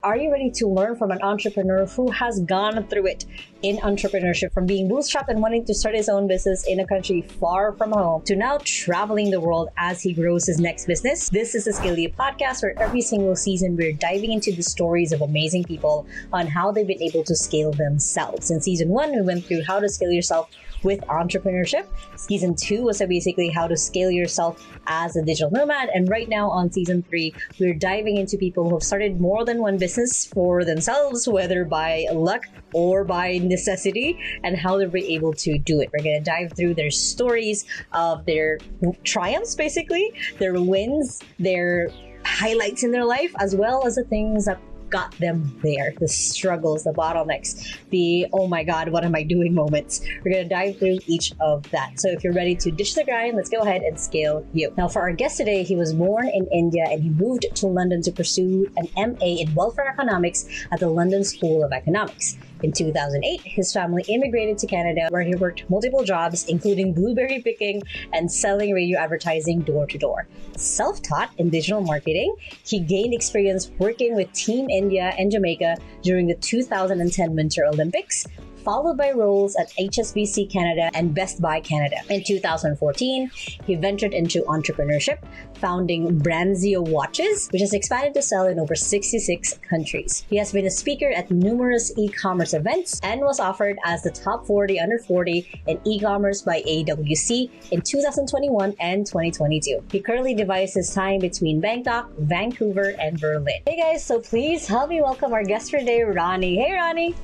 Are you ready to learn from an entrepreneur who has gone through it in entrepreneurship, from being bootstrapped and wanting to start his own business in a country far from home to now traveling the world as he grows his next business? This is the 𝐬𝐞𝐥𝐥𝐢 podcast, where every single season we're diving into the stories of amazing people on how they've been able to scale themselves. In season 1, we went through how to scale yourself with entrepreneurship. Season 2 was basically how to scale yourself as a digital nomad. And right now on season 3, we're diving into people who have started more than one business for themselves, whether by luck or by necessity, and how they've been able to do it. We're going to dive through their stories of their triumphs, basically, their wins, their highlights in their life, as well as the things that got them there, the struggles, the bottlenecks, the oh my god, what am I doing moments. We're going to dive through each of that. So if you're ready to ditch the grind, let's go ahead and scale you. Now, for our guest today, he was born in India and he moved to London to pursue an MA in welfare economics at the London School of Economics. In 2008, his family immigrated to Canada, where he worked multiple jobs, including blueberry picking and selling radio advertising door to door. Self-taught in digital marketing, he gained experience working with Team India and Jamaica during the 2010 Winter Olympics, followed by roles at HSBC Canada and Best Buy Canada. In 2014, he ventured into entrepreneurship, founding 𝐬𝐴 Watches, which has expanded to sell in over 66 countries. He has been a speaker at numerous e-commerce events and was offered as the top 40 under 40 in e-commerce by AWC in 2021 and 2022. He currently divides his time between Bangkok, Vancouver, and Berlin. Hey guys, so please help me welcome our guest for today, Ronnie. Hey Ronnie!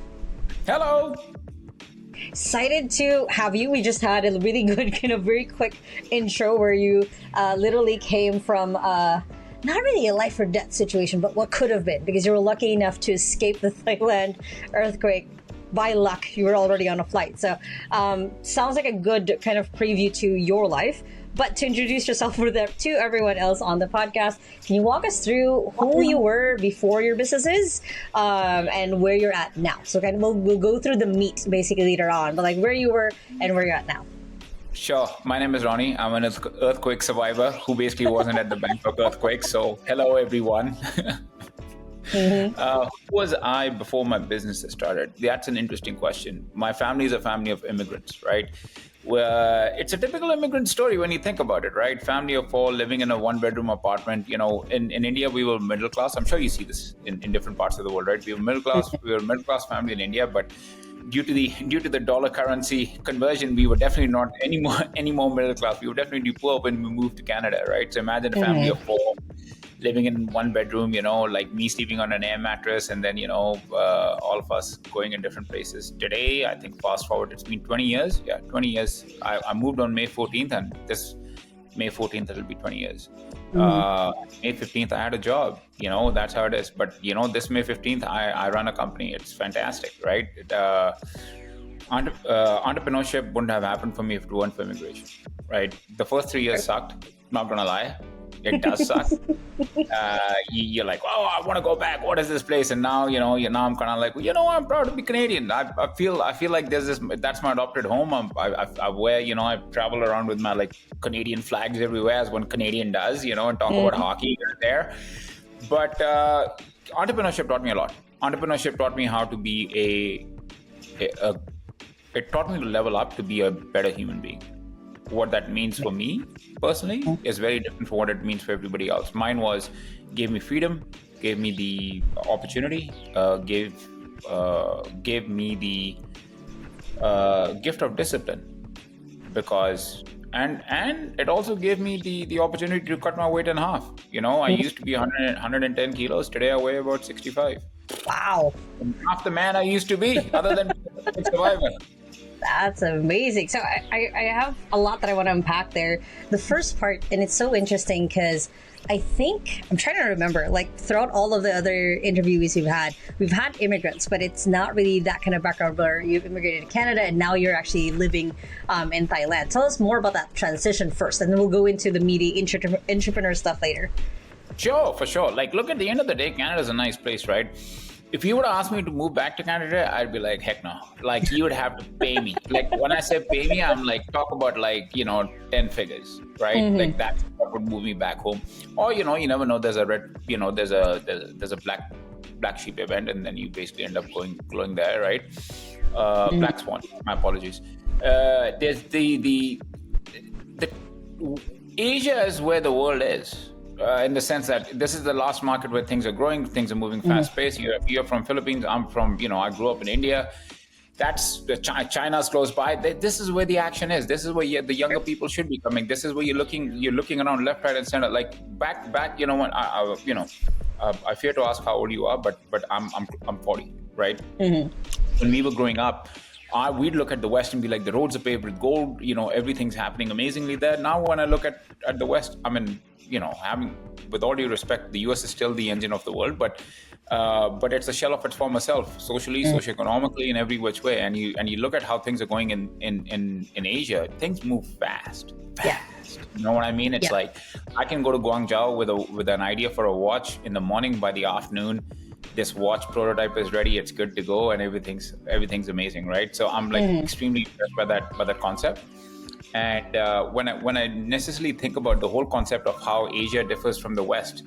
Hello! Excited to have you. We just had a really good, kind of very quick intro where you literally came from not really a life or death situation, but what could have been, because you were lucky enough to escape the Thailand earthquake. By luck, you were already on a flight. So sounds like a good kind of preview to your life. But to introduce yourself to everyone else on the podcast, can you walk us through who you were before your businesses and where you're at now? So kind of we'll go through the meat basically later on, but like where you were and where you're at now. Sure. My name is Ronnie. I'm an earthquake survivor who basically wasn't at the Bangkok earthquake. So hello, everyone. Who was I before my business started? That's an interesting question. My family is a family of immigrants, right? It's a typical immigrant story when you think about it, right? Family of 4 living in a 1-bedroom apartment. You know, in India, we were middle class. I'm sure you see this in different parts of the world, right? We were middle class. We were a middle class family in India, but due to the dollar currency conversion, we were definitely not any more middle class. We were definitely poor when we moved to Canada, right? So imagine a family of 4 living in 1 bedroom, you know, like me sleeping on an air mattress, and then, you know, all of us going in different places. Today, I think fast forward, it's been 20 years. Yeah, 20 years. I moved on May 14th, and this May 14th, it'll be 20 years. May 15th, I had a job. You know, that's how it is. But, you know, this May 15th, I run a company. It's fantastic, right? Entrepreneurship wouldn't have happened for me if it weren't for immigration, right? The first 3 years sucked, not gonna lie. It does suck. You're like, oh, I want to go back. What is this place? And now, now I'm kind of like, well, you know, I'm proud to be Canadian. I feel like there's this. That's my adopted home. I wear, I travel around with my like Canadian flags everywhere, as one Canadian does, and talk about hockey here and there. But entrepreneurship taught me a lot. Entrepreneurship taught me how to be it taught me to level up to be a better human being. What that means for me personally is very different from what it means for everybody else. Mine gave me freedom, gave me the opportunity, gave me the gift of discipline, because and it also gave me the opportunity to cut my weight in half. I used to be 110 kilos. Today I weigh about 65. Wow. I'm half the man I used to be, other than a survivor. That's amazing. So I have a lot that I want to unpack there. The first part, and it's so interesting because I think, I'm trying to remember, like throughout all of the other interviews we've had immigrants, but it's not really that kind of background where you've immigrated to Canada and now you're actually living in Thailand. Tell us more about that transition first, and then we'll go into the meaty entrepreneur stuff later. Sure, for sure. Like, look, at the end of the day, Canada's a nice place, right? If you would ask me to move back to Canada, I'd be like, heck no. Like, you would have to pay me. Like, when I say pay me, I'm like, talk about like, 10 figures, right? Mm-hmm. Like, that's what would move me back home. Or, you never know, there's a red, there's a black black sheep event, and then you basically end up going there, right? Black swan. My apologies. There's the Asia is where the world is. In the sense that this is the last market where things are growing, things are moving fast-paced. You're from Philippines. I'm from, I grew up in India. That's China's close by. This is where the action is. This is where the younger people should be coming. This is where you're looking around left, right, and center. Like back. When I fear to ask how old you are, but I'm 40, right? When we were growing up, we'd look at the West and be like, the roads are paved with gold. Everything's happening amazingly there. Now, when I look at the West, I mean, with all due respect, the US is still the engine of the world, but it's a shell of its former self, socially, socioeconomically, in every which way. And you look at how things are going in Asia, things move fast. Yeah. You know what I mean? It's like I can go to Guangzhou with an idea for a watch in the morning. By the afternoon, this watch prototype is ready. It's good to go, and everything's amazing, right? So I'm like extremely impressed by that concept. And when I necessarily think about the whole concept of how Asia differs from the West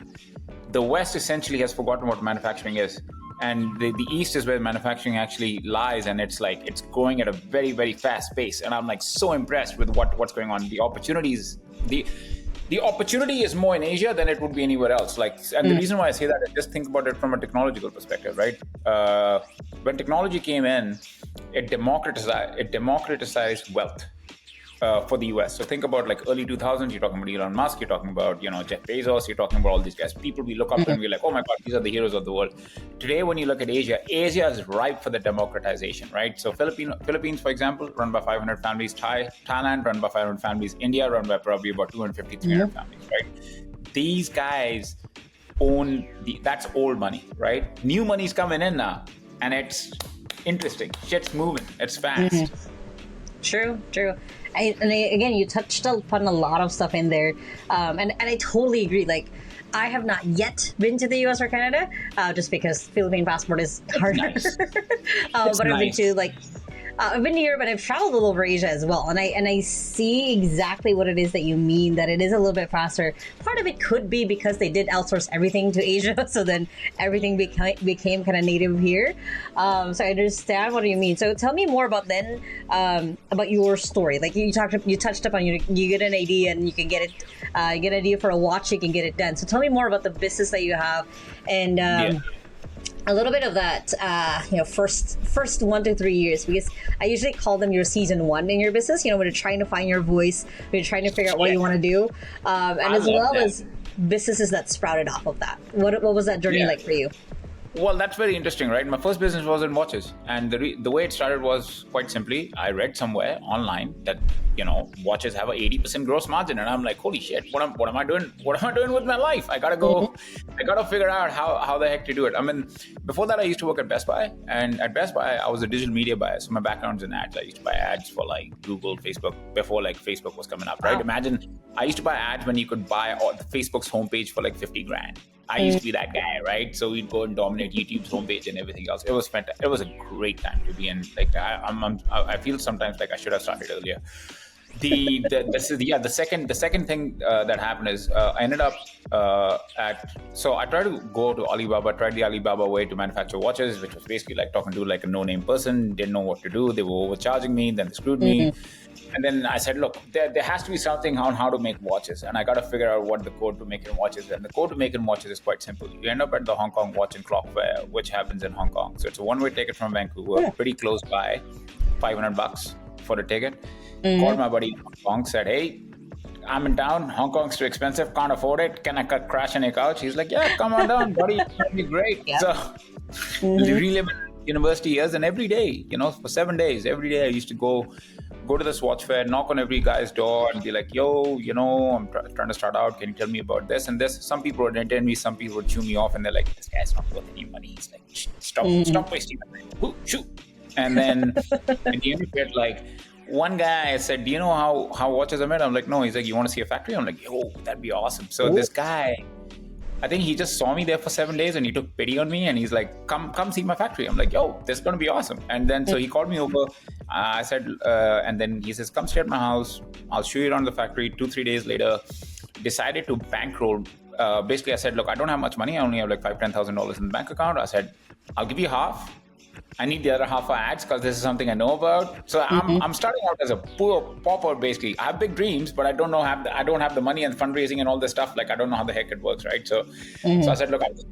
essentially has forgotten what manufacturing is. And the East is where manufacturing actually lies, and it's growing at a very, very fast pace. And I'm like so impressed with what's going on. The opportunities, the opportunity is more in Asia than it would be anywhere else. And the reason why I say that is just think about it from a technological perspective, right? When technology came in, it democratized wealth. For the US. So think about like early 2000s, you're talking about Elon Musk, you're talking about, Jeff Bezos, you're talking about all these guys. People we look up to and we're like, oh my God, these are the heroes of the world. Today, when you look at Asia is ripe for the democratization, right? So Philippines, for example, run by 500 families. Thailand, run by 500 families. India, run by probably about 250, 300 families, right? These guys own that's old money, right? New money's coming in now, and it's interesting. Shit's moving. It's fast. True. Again, you touched upon a lot of stuff in there, and I totally agree. Like, I have not yet been to the US or Canada, just because Philippine passport is harder. Nice. But I've been to I've been to Europe, and I've traveled all over Asia as well, and I see exactly what it is that you mean, that it is a little bit faster. Part of it could be because they did outsource everything to Asia, so then everything became kind of native here. So I understand what you mean. So tell me more about about your story. Like you touched upon, you get an idea and you can get it, get an idea for a watch, you can get it done. So tell me more about the business that you have, and a little bit of that, first 1 to 3 years, because I usually call them your season 1 in your business. When you're trying to find your voice, when you're trying to figure out what you want to do, and as well as businesses that sprouted off of that. What was that journey like for you? Well, that's very interesting, right? My first business was in watches, and the way it started was quite simply, I read somewhere online that watches have a 80% gross margin, and I'm like, holy shit, what am I doing? What am I doing with my life? I gotta go. I gotta figure out how the heck to do it. I mean, before that, I used to work at Best Buy, and at Best Buy, I was a digital media buyer, so my background's in ads. I used to buy ads for like Google, Facebook, before like Facebook was coming up, right? Wow. Imagine I used to buy ads when you could buy Facebook's homepage for like 50 grand. I used to be that guy, right? So we'd go and dominate YouTube's homepage and everything else. It was fantastic. It was a great time to be in. Like I feel sometimes like I should have started earlier. The second thing that happened is I ended up so I tried to go to Alibaba, tried the Alibaba way to manufacture watches, which was basically like talking to like a no-name person, didn't know what to do. They were overcharging me, then they screwed me. And then I said, look, there has to be something on how to make watches, and I got to figure out what the code to make in watches. And the code to make in watches is quite simple. You end up at the Hong Kong Watch and Clock Fair, which happens in Hong Kong. So it's a one-way ticket from Vancouver, pretty close by, $500 for the ticket. Called my buddy in Hong Kong, said, hey, I'm in town. Hong Kong's too expensive, can't afford it. Can I crash on your couch? He's like, yeah, come on down, buddy. That'd be great. Yeah. So relive university years, and every day, for 7 days, every day I used to go to this watch fair, knock on every guy's door and be like, yo, I'm trying to start out. Can you tell me about this and this? Some people would entertain me, some people would chew me off, and they're like, this guy's not worth any money. He's like, stop wasting my time. Ooh, shoot. And then at the end of it, like, one guy said, do you know how watches are made? I'm like, no. He's like, you want to see a factory? I'm like, yo, that'd be awesome. So this guy, I think he just saw me there for 7 days and he took pity on me, and he's like, come see my factory. I'm like, yo, this is going to be awesome. And then so he called me over. I said, and then he says, come stay at my house. I'll show you around the factory. 2-3 days later, decided to bankroll basically I said, look, I don't have much money. I only have like $5,000-$10,000 in the bank account. I said, I'll give you half. I need the other half for ads because this is something I know about. So I'm starting out as a poor pauper, basically. I have big dreams, but I don't have the money and fundraising and all this stuff. Like, I don't know how the heck it works, right? So I said, look, I'm just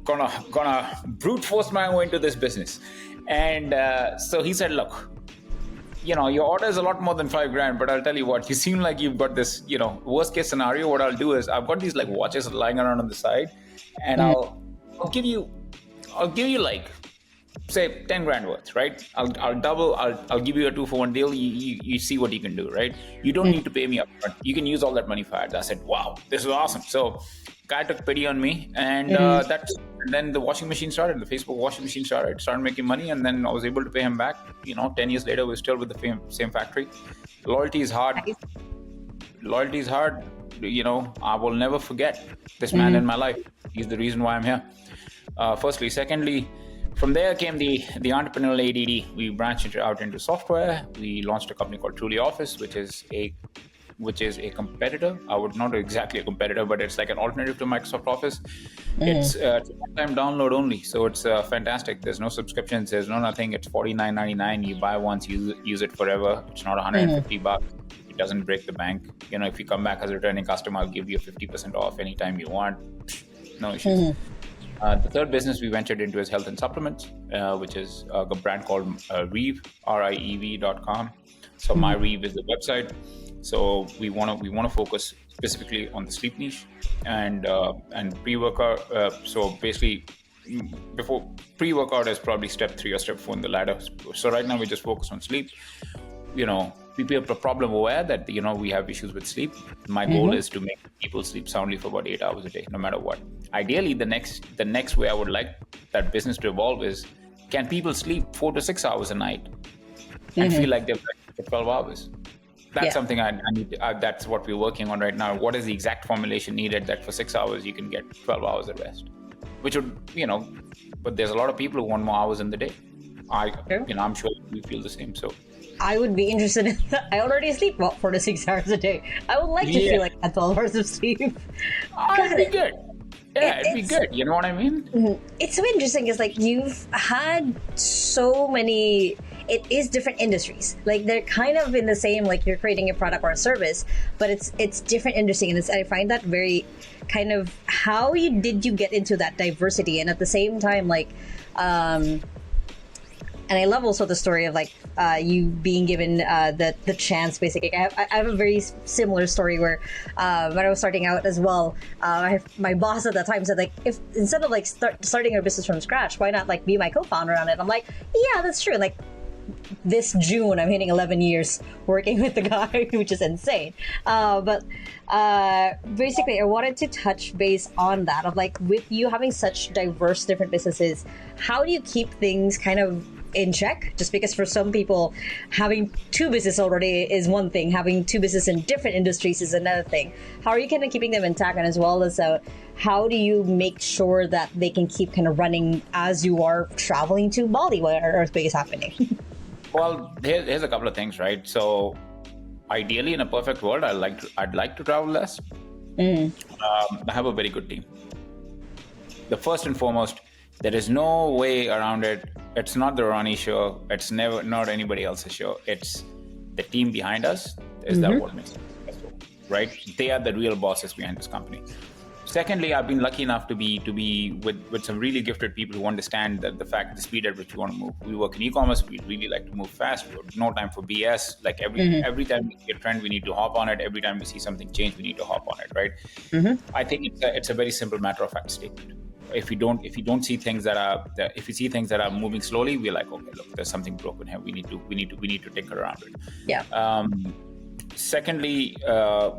gonna brute force my way into this business. And so he said, look, your order is a lot more than $5,000, but I'll tell you what, you seem like you've got this, worst case scenario. What I'll do is I've got these like watches lying around on the side, and I'll give you like, say $10,000 worth, right? I'll give you a 2-for-1 deal. You see what you can do, right? You don't need to pay me up front. You can use all that money for ads. I said, wow, this is awesome. So guy took pity on me, and then the washing machine started. The Facebook washing machine started making money, and then I was able to pay him back. 10 years later, we're still with the same factory. Loyalty is hard. I will never forget this man in my life. He's the reason why I'm here. Firstly. Secondly, from there came the entrepreneurial ADD. We branched out into software. We launched a company called Truly Office, which is a competitor. I would not exactly a competitor, but it's like an alternative to Microsoft Office. It's one-time download only, so it's fantastic. There's no subscriptions, there's no nothing. It's $49.99. You buy once, use it forever. It's not $150. It doesn't break the bank. If you come back as a returning customer, I'll give you 50% off anytime you want. No issues. The third business we ventured into is health and supplements, which is a brand called 𝐬𝐿, RIEV.com. So MyReeve is the website. So we want to focus specifically on the sleep niche and pre-workout. So basically, before pre-workout is probably step 3 or step 4 in the ladder. So right now we just focus on sleep. People are problem aware that we have issues with sleep. My goal is to make people sleep soundly for about 8 hours a day, no matter what. Ideally, the next way I would like that business to evolve is, can people sleep 4 to 6 hours a night and feel like they've slept for 12 hours? That's something I need. That's what we're working on right now. What is the exact formulation needed that for 6 hours you can get 12 hours of rest? Which would, but there's a lot of people who want more hours in the day. I'm sure we feel the same. So I would be interested in that. I already sleep about 4 to 6 hours a day. I would like to feel like I had 12 hours of sleep. It'd be good. Yeah, it'd be good. You know what I mean? It's so interesting. It's like you've had so many. It is different industries. Like they're kind of in the same. Like you're creating a product or a service, but it's different industry, and I find that very kind of how did you get into that diversity, and at the same time like. And I love also the story of like you being given the chance. Basically, I have a very similar story where when I was starting out as well, my boss at that time said like, if instead of like starting a business from scratch, why not like be my co-founder on it? I'm like, yeah, that's true. And like this June, I'm hitting 11 years working with the guy, which is insane. But basically, I wanted to touch base on that of like with you having such diverse different businesses, how do you keep things kind of in check? Just because for some people having 2 businesses already is one thing, having 2 businesses in different industries is another thing. How are you kind of keeping them intact, and as well as how do you make sure that they can keep kind of running as you are traveling to Bali where an earthquake is happening? Well, here's a couple of things, right? So ideally in a perfect world, I'd like to travel less. I have a very good team. The first and foremost, there is no way around it. It's not the Ronnie show. It's not anybody else's show. It's the team behind us. Is that what makes it successful, right? They are the real bosses behind this company. Secondly, I've been lucky enough to be with some really gifted people who understand the speed at which we want to move. We work in e-commerce. We really like to move fast. We have no time for BS. Like every time we see a trend, we need to hop on it. Every time we see something change, we need to hop on it, right? I think it's a very simple matter of fact statement. If you see things that are moving slowly, we're like, okay, look, there's something broken here. We need to tinker around it. Yeah. Secondly,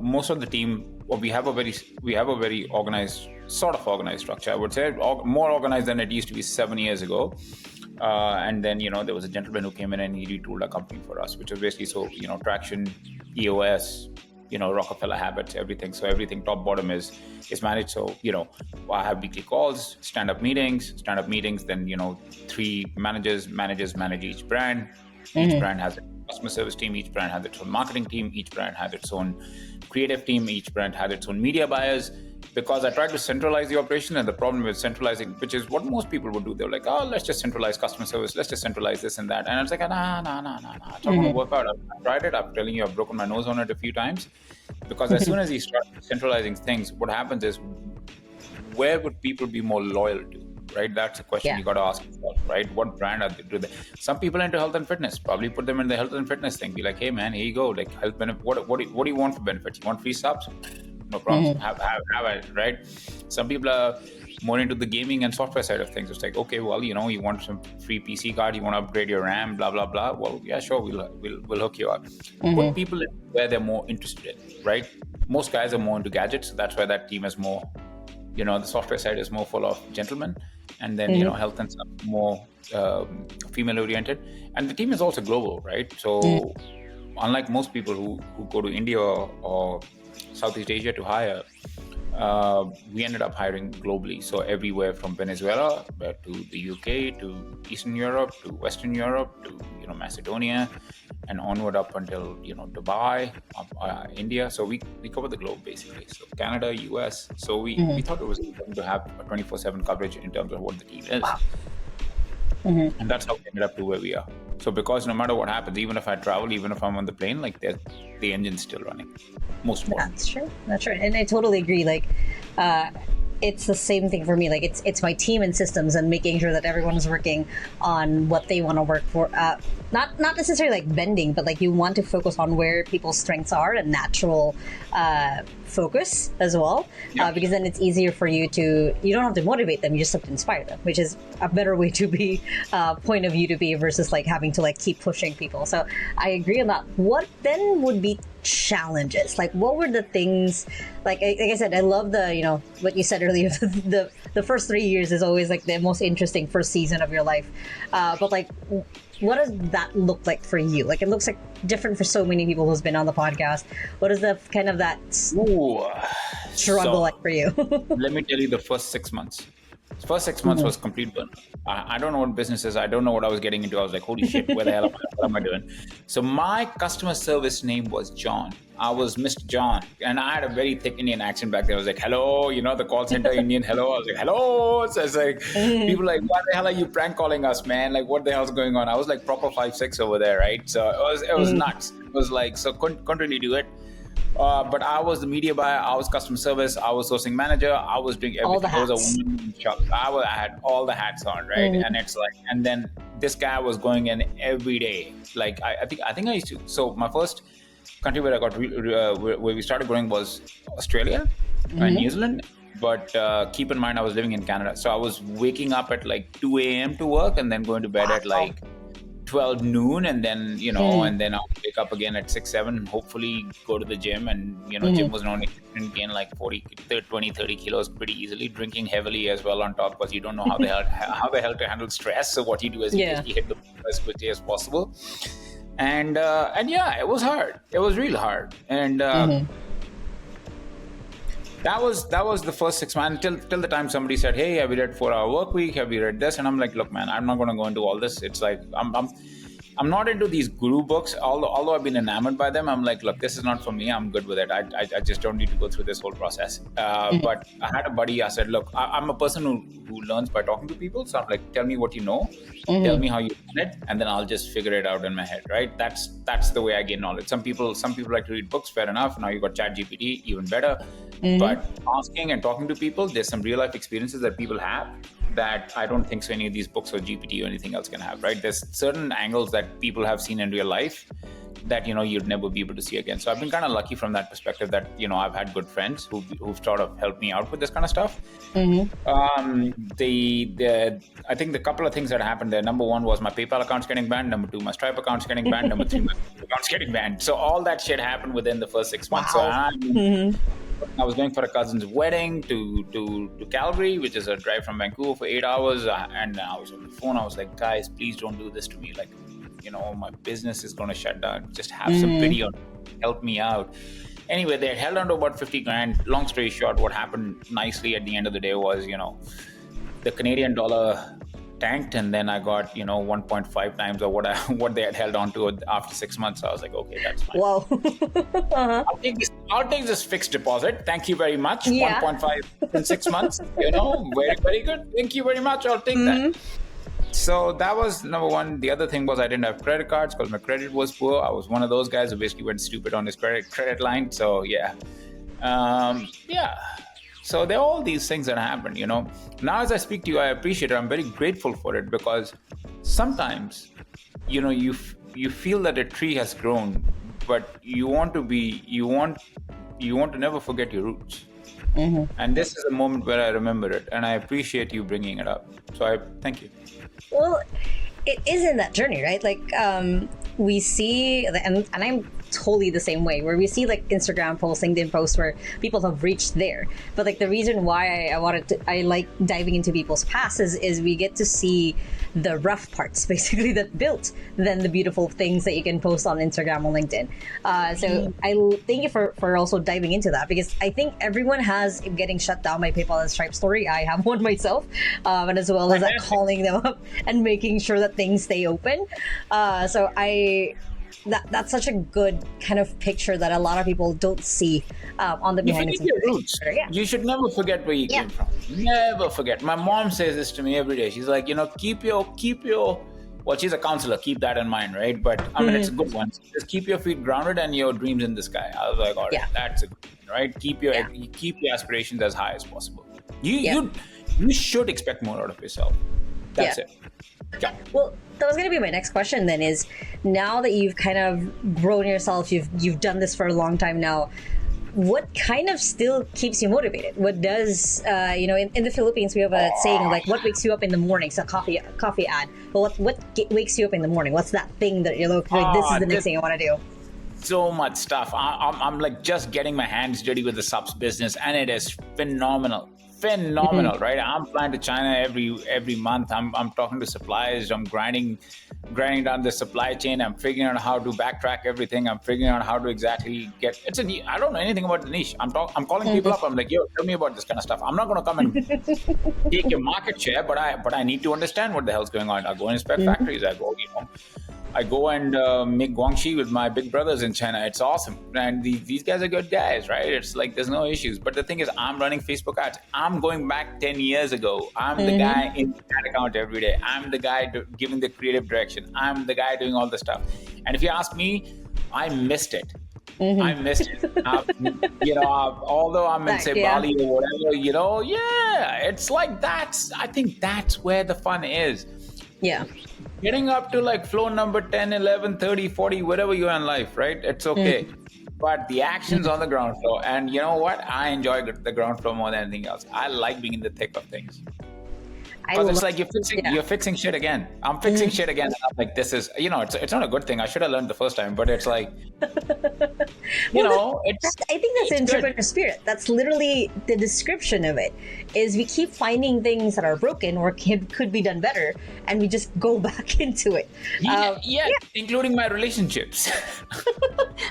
most of the team, we have a very organized structure. I would say more organized than it used to be 7 years ago. And then there was a gentleman who came in and he retooled our company for us, which was basically traction, EOS, Rockefeller habits, everything. So everything top bottom is managed. So, I have weekly calls, stand-up meetings, then, 3 managers manage each brand. Each brand has a customer service team. Each brand has its own marketing team. Each brand has its own creative team. Each brand has its own media buyers. because I tried to centralize the operation, and the problem with centralizing, which is what most people would do, they're like, oh, let's just centralize customer service, let's just centralize this and that. And I was like, nah, it's not going to work out. I've tried it. I'm telling you, I've broken my nose on it a few times, because as soon as you start centralizing things, what happens is, where would people be more loyal to? Right, that's a question you got to ask yourself, right? What brand are they? Some people into health and fitness, probably put them in the health and fitness thing. Be like, hey man, here you go, like health benefit. What do you want for benefits? You want free subs? No problem. Have it, right? Some people are more into the gaming and software side of things. It's like, okay, well, you want some free PC card, you want to upgrade your RAM, blah blah blah. Well, yeah, sure, we'll hook you up. Put people in where they're more interested in, right? Most guys are more into gadgets, so that's why that team is more. The software side is more full of gentlemen, and then health and stuff more female oriented, and the team is also global, right? So unlike most people who go to India or Southeast Asia to hire, we ended up hiring globally. So everywhere from Venezuela to the UK to Eastern Europe to Western Europe to Macedonia, and onward up until Dubai, India. So we cover the globe basically. So Canada, US. So we thought it was important to have a 24/7 coverage in terms of what the team is. Wow. And that's how we ended up to where we are. So because no matter what happens, even if I travel, even if I'm on the plane, like the engine's still running. Most important. That's true. And I totally agree. Like, it's the same thing for me. Like, it's my team and systems and making sure that everyone is working on what they want to work for. Not necessarily like bending, but like you want to focus on where people's strengths are and natural focus as well. Because then it's easier for you don't have to motivate them, you just have to inspire them, which is a better way to be, point of view to be, versus like having to like keep pushing people. So I agree on that. What then would be challenges? Like, what were the things, like I said, I love the, what you said earlier, the first 3 years is always like the most interesting first season of your life. But like, what does that look like for you? Like, it looks like different for so many people who's been on the podcast. What is the kind of that struggle like for you? Let me tell you, the first 6 months. The first 6 months was complete burnout. I don't know what business is. I don't know what I was getting into. I was like, holy shit, where the hell am I? What am I doing? So my customer service name was John. I was Mr. John. And I had a very thick Indian accent back then. I was like, hello, the call center Indian, hello. I was like, hello. So it's like, people like, why the hell are you prank calling us, man? Like, what the hell's going on? I was like proper 5'6" over there, right? So it was nuts. It was like, so couldn't really do it. But I was the media buyer, I was customer service, I was sourcing manager, I was doing everything. All the hats. I was a woman shop. I had all the hats on, right? And it's like, and then this guy was going in every day. Like I think I used to. So my first country where I got where we started growing was Australia and New Zealand. But keep in mind, I was living in Canada, so I was waking up at like 2 a.m. to work, and then going to bed at like 12 noon, and then and then I'll wake up again at 6, 7, hopefully go to the gym, and gym was only gain like 20-30 kilos pretty easily, drinking heavily as well on top, because you don't know how the hell to handle stress. So what you do is you hit the as quickly as possible, and yeah, it was hard. It was real hard, and that was the first 6 months till the time somebody said, hey, have you read 4-Hour Workweek? Have you read this? And I'm like, look, man, I'm not going to go into all this. It's like, I'm not into these guru books, although I've been enamored by them. I'm like, look, this is not for me. I'm good with it. I just don't need to go through this whole process. But I had a buddy. I said, look, I'm a person who learns by talking to people. So I'm like, tell me what you know. Tell me how you done it, and then I'll just figure it out in my head, right? That's the way I gain knowledge. Some people like to read books, fair enough. Now you got ChatGPT, even better. But asking and talking to people, there's some real life experiences that people have that I don't think so any of these books or GPT or anything else can have, right? There's certain angles that people have seen in real life that, you'd never be able to see again. So I've been kind of lucky from that perspective that, I've had good friends who've sort of helped me out with this kind of stuff. I think the couple of things that happened there, number one was my PayPal account's getting banned. Number two, my Stripe account's getting banned. Number three, my account's getting banned. So all that shit happened within the first 6 months. Wow. So I was going for a cousin's wedding to Calgary, which is a drive from Vancouver for 8 hours. And I was on the phone. I was like, guys, please don't do this to me. Like, my business is going to shut down. Just have some pity on me. Help me out. Anyway, they had held on to about 50 grand. Long story short, what happened nicely at the end of the day was, the Canadian dollar tanked, and then I got 1.5 times or what they had held on to after 6 months. So I was like, okay, that's fine. Wow. I'll take this I'll take this fixed deposit. Thank you very much. Yeah. 1.5 in 6 months. Very, very good. Thank you very much. I'll take that. So that was number one. The other thing was I didn't have credit cards because my credit was poor. I was one of those guys who basically went stupid on his credit line. So yeah. So there are all these things that happen, Now as I speak to you, I appreciate it. I'm very grateful for it because sometimes, you feel that a tree has grown, but you want to never forget your roots. And this is a moment where I remember it, and I appreciate you bringing it up. So I thank you. Well, it is in that journey, right? Like, we see, and I'm totally the same way, where we see like Instagram posts, LinkedIn posts where people have reached there. But like the reason why I like diving into people's past is we get to see the rough parts, basically, that built then the beautiful things that you can post on Instagram or LinkedIn. So I thank you for also diving into that, because I think everyone has getting shut down by PayPal and Stripe story. I have one myself, and as well as like calling them up and making sure that things stay open. So that's such a good kind of picture that a lot of people don't see on the behind the scenes. Your roots. Yeah. You should never forget where you came from. Never forget. My mom says this to me every day. She's like, keep your well, she's a counselor, keep that in mind, right? But I mean, it's a good one. Just keep your feet grounded and your dreams in the sky. I was like, all right, that's a good one, right? Keep your aspirations as high as possible. You should expect more out of yourself. That's it. Yeah. Well, that was going to be my next question then, is now that you've kind of grown yourself, you've done this for a long time now, what kind of still keeps you motivated? What does, in the Philippines, we have a saying like, what wakes you up in the morning? It's a coffee ad. But what wakes you up in the morning? What's that thing that you're like, this is the next thing I want to do? So much stuff. I'm like just getting my hands dirty with the subs business, and it is phenomenal, right? I'm flying to China every month. I'm talking to suppliers. I'm grinding down the supply chain. I'm figuring out how to backtrack everything. I'm figuring out how to exactly get. I don't know anything about the niche. I'm calling people up. I'm like, yo, tell me about this kind of stuff. I'm not going to come and take your market share, but I need to understand what the hell's going on. I go and inspect factories. I go and make guangxi with my big brothers in China. It's awesome. And these guys are good guys, right? It's like there's no issues. But the thing is, I'm running Facebook ads. I'm going back 10 years ago. I'm the guy in that account every day. I'm the guy giving the creative direction. I'm the guy doing all the stuff. And if you ask me, I missed it. I missed it. Although I'm in, say, Bali or whatever, it's like I think that's where the fun is. Yeah. Getting up to like flow number 10, 11, 30, 40, whatever you're in life, right? It's okay. But the action's on the ground floor. And you know what? I enjoy the ground floor more than anything else. I like being in the thick of things. Because it's like you're fixing shit again. I'm fixing shit again. And I'm like, this is, it's not a good thing. I should have learned the first time, but it's like, I think that's entrepreneur spirit. That's literally the description of it, is we keep finding things that are broken or could be done better, and we just go back into it. Including my relationships.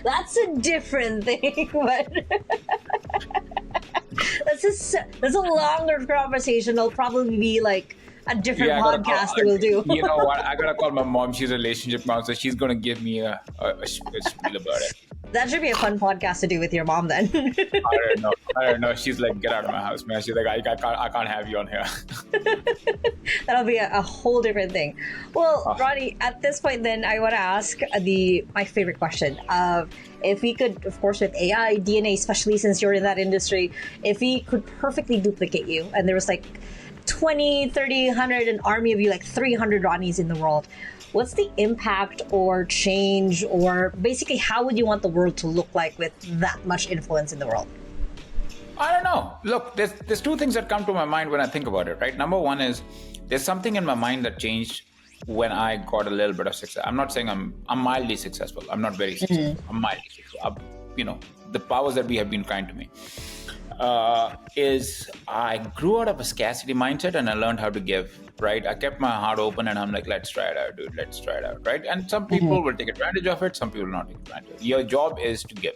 That's a different thing, but that's a longer conversation. It'll probably be like a different podcast that we'll do. You know what? I gotta call my mom. She's a relationship counselor. She's gonna give me a spiel about it. That should be a fun podcast to do with your mom then. I don't know. She's like, get out of my house, man. She's like, I can't have you on here. That'll be a whole different thing. Well, Ronnie, at this point then, I want to ask my favorite question. If we could, of course, with AI, DNA, especially since you're in that industry, if we could perfectly duplicate you, and there was like 20, 30, 100, an army of you, like 300 Ronnies in the world, what's the impact or change, or basically how would you want the world to look like with that much influence in the world? I don't know. Look, there's two things that come to my mind when I think about it, right? Number one is there's something in my mind that changed when I got a little bit of success. I'm not saying I'm mildly successful. I'm not very successful. I'm mildly successful. The powers that be have been kind to me. Is I grew out of a scarcity mindset and I learned how to give, right? I kept my heart open and I'm like, let's try it out, dude. Let's try it out, right? And some people will take advantage of it. Some people will not take advantage of it. Your job is to give,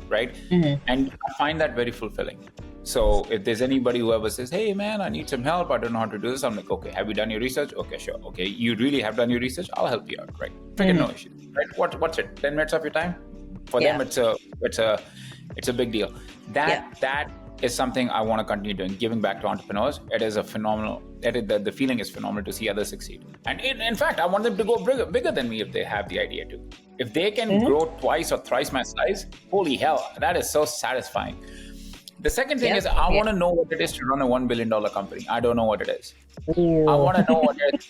right? And I find that very fulfilling. So if there's anybody who ever says, hey man, I need some help, I don't know how to do this, I'm like, okay, have you done your research? Okay, sure. Okay, you really have done your research? I'll help you out, right? Freaking no issue, right? What's it? 10 minutes of your time? For them, it's It's a big deal. That is something I want to continue doing, giving back to entrepreneurs. It is a phenomenal, the feeling is phenomenal to see others succeed. And in fact, I want them to go bigger than me if they have the idea to. If they can grow twice or thrice my size, holy hell, that is so satisfying. The second thing is I want to know what it is to run a $1 billion company. I don't know what it is. I want to know what it is.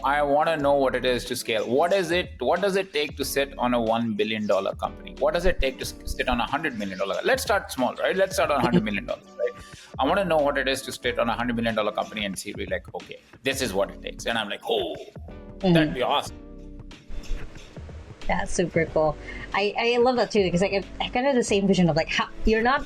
I want to know what it is to scale. What does it take to sit on a $1 billion company? What does it take to sit on a $100 million? Let's start small, right? Let's start on $100 million, right? I want to know what it is to sit on a $100 million company and see, like, okay, this is what it takes. And I'm like, oh, that'd be awesome. That's super cool. I love that too, because like I kind of the same vision of like how you're not.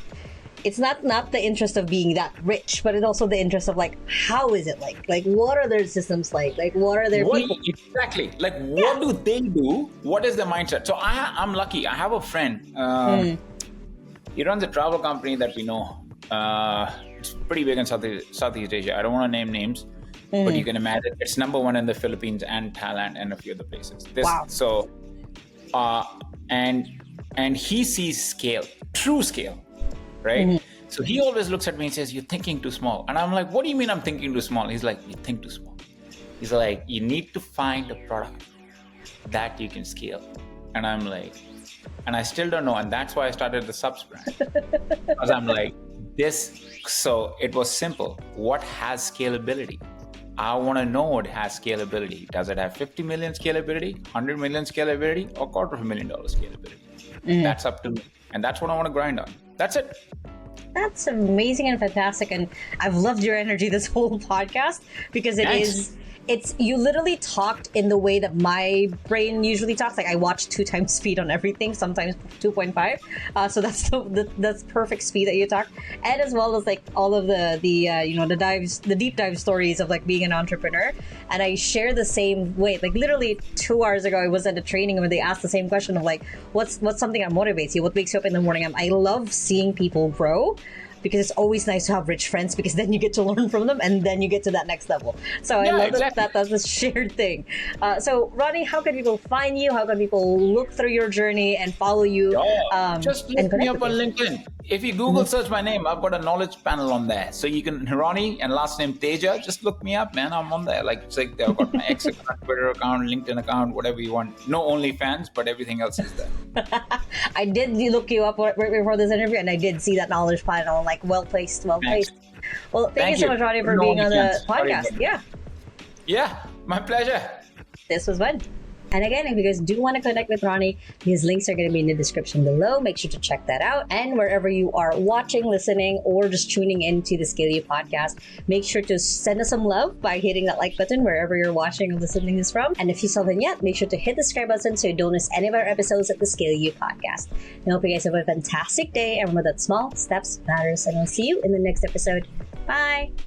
It's not the interest of being that rich, but it's also the interest of like, how is it like? Like, what are their systems like? Like, what are their people? Exactly. Like, what do they do? What is their mindset? So I'm lucky. I have a friend. He runs a travel company that we know. It's pretty big in Southeast Asia. I don't want to name names, but you can imagine it's number one in the Philippines and Thailand and a few other places. Wow. So, and he sees scale, true scale. Right? So he always looks at me and says, you're thinking too small. And I'm like, what do you mean I'm thinking too small? He's like, you think too small. He's like, you need to find a product that you can scale. And I'm like, and I still don't know. And that's why I started the subs brand. Because I'm like, so it was simple. What has scalability? I want to know what has scalability. Does it have 50 million scalability, 100 million scalability, or $250,000 scalability? That's up to me. And that's what I want to grind on. That's it. That's amazing and fantastic. And I've loved your energy this whole podcast because you literally talked in the way that my brain usually talks. Like I watch 2 times speed on everything, sometimes 2.5. So that's perfect speed that you talk. And as well as like all of the deep dive stories of like being an entrepreneur. And I share the same way. Like literally 2 hours ago, I was at a training where they asked the same question of like, what's something that motivates you? What wakes you up in the morning? I love seeing people grow. Because it's always nice to have rich friends because then you get to learn from them and then you get to that next level. So I love that that's a shared thing. So Ronnie, how can people find you? How can people look through your journey and follow you? Just look me up on LinkedIn. If you Google search my name, I've got a knowledge panel on there. So you can, Ronnie and last name Teja, just look me up, man. I'm on there. Like it's like I've got my X account, Twitter account, LinkedIn account, whatever you want. No OnlyFans, but everything else is there. I did look you up right before this interview and I did see that knowledge panel. Like well placed. Well, thank you so much, Ronnie, for being on the podcast. Yeah, my pleasure. This was fun. And again, if you guys do want to connect with Ronnie, his links are going to be in the description below. Make sure to check that out. And wherever you are watching, listening, or just tuning into the 𝐬𝐞𝐥𝐥𝐢 podcast, make sure to send us some love by hitting that like button wherever you're watching or listening this from. And if you still haven't yet, make sure to hit the subscribe button so you don't miss any of our episodes at the 𝐬𝐞𝐥𝐢 podcast. And I hope you guys have a fantastic day. And remember that small steps matters. And I'll see you in the next episode. Bye.